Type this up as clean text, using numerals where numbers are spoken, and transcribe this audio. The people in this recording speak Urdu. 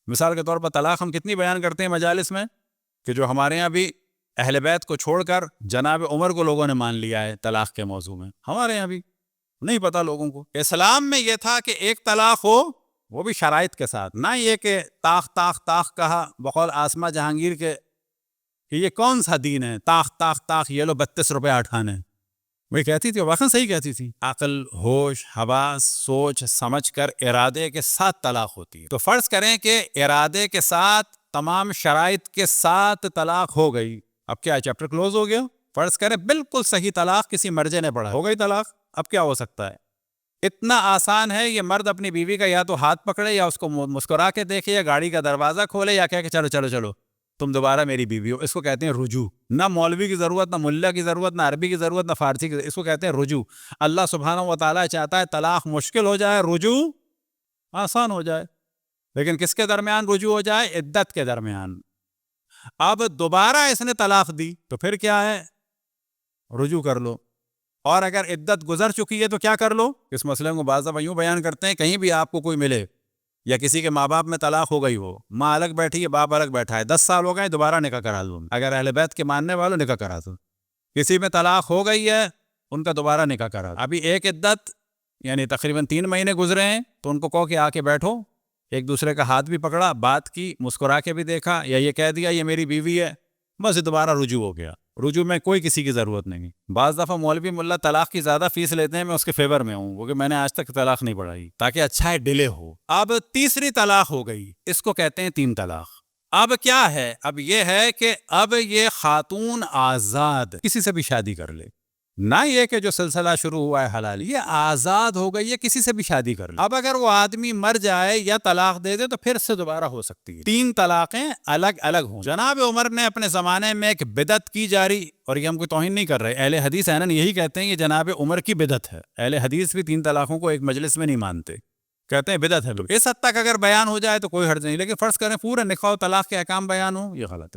مثال کے طور پر طلاق ہم کتنی بیان کرتے ہیں مجالس میں کہ جو ہمارے یہاں بھی اہل بیت کو چھوڑ کر جناب عمر کو لوگوں نے مان لیا ہے طلاق کے موضوع میں. ہمارے یہاں بھی نہیں پتا لوگوں کو. اسلام میں یہ تھا کہ ایک طلاق ہو, وہ بھی شرائط کے ساتھ, نہ یہ کہ طاق طاق طاق کہا بقول آسمہ جہانگیر کے کہ یہ کون سا دین ہے, طاق طاق طاق یہ لو 32 روپے اٹھانے. وہی کہتی تھی, واقعا صحیح کہتی تھی. عقل, ہوش, حواس, سوچ سمجھ کر ارادے کے ساتھ طلاق ہوتی ہے. تو فرض کریں کہ ارادے کے ساتھ تمام شرائط کے ساتھ طلاق ہو گئی, اب کیا چیپٹر کلوز ہو گیا؟ فرض کریں بالکل صحیح طلاق کسی مرجے نے پڑھا, ہو گئی طلاق. اب کیا ہو سکتا ہے؟ اتنا آسان ہے, یہ مرد اپنی بیوی کا یا تو ہاتھ پکڑے یا اس کو مسکرا کے دیکھے یا گاڑی کا دروازہ کھولے یا کہہ کہ چلو چلو چلو تم دوبارہ میری بیوی ہو. اس کو کہتے ہیں رجوع. نہ مولوی کی ضرورت, نہ ملا کی ضرورت, نہ عربی کی ضرورت, نہ فارسی کی ضرورت. اس کو کہتے ہیں رجوع. اللہ سبحانہ و تعالیٰ چاہتا ہے طلاق مشکل ہو جائے, رجوع آسان ہو جائے. لیکن کس کے درمیان رجوع ہو جائے؟ عدت کے درمیان. اب دوبارہ اس نے طلاق دی تو پھر کیا ہے؟ رجوع کر لو. اور اگر عدت گزر چکی ہے تو کیا کر لو؟ اس مسئلے کو بعض دفعہ یوں بیان کرتے ہیں, کہیں بھی آپ کو کوئی ملے یا کسی کے ماں باپ میں طلاق ہو گئی ہو, ماں الگ بیٹھی ہے باپ الگ بیٹھا ہے, 10 سال ہو گئے, دوبارہ نکاح کرا دو. اگر اہل بیت کے ماننے والوں نکاح کرا دو. کسی میں طلاق ہو گئی ہے, ان کا دوبارہ نکاح کرا دو. ابھی ایک عدت یعنی تقریباً 3 مہینے گزرے ہیں, تو ان کو کہو کہ آ کے بیٹھو, ایک دوسرے کا ہاتھ بھی پکڑا, بات کی, مسکرا کے بھی دیکھا, یا یہ کہہ دیا یہ میری بیوی ہے, بس دوبارہ رجوع ہو گیا. رجوع میں کوئی کسی کی ضرورت نہیں. بعض دفعہ مولوی ملا طلاق کی زیادہ فیس لیتے ہیں, میں اس کے فیور میں ہوں, کیونکہ میں نے آج تک طلاق نہیں پڑھائی تاکہ اچھا ہے ڈیلے ہو. اب تیسری طلاق ہو گئی, اس کو کہتے ہیں 3 طلاق. اب کیا ہے؟ اب یہ ہے کہ اب یہ خاتون آزاد کسی سے بھی شادی کر لے, نہ یہ کہ جو سلسلہ شروع ہوا ہے حلال, یہ آزاد ہو گئی ہے, کسی سے بھی شادی کر لے. اب اگر وہ آدمی مر جائے یا طلاق دے دے تو پھر سے دوبارہ ہو سکتی ہے. 3 طلاقیں الگ الگ ہوں. جناب عمر نے اپنے زمانے میں ایک بدعت کی جاری, اور یہ ہم کوئی توہین نہیں کر رہے, اہل حدیث اینن یہی کہتے ہیں یہ جناب عمر کی بدعت ہے. اہل حدیث بھی 3 طلاقوں کو ایک مجلس میں نہیں مانتے, کہتے ہیں بدعت ہے. اس حد تک اگر بیان ہو جائے تو کوئی حرج نہیں, لیکن فرض کریں پورے نکاح و طلاق کے احکام بیان ہوں, یہ غلط ہے.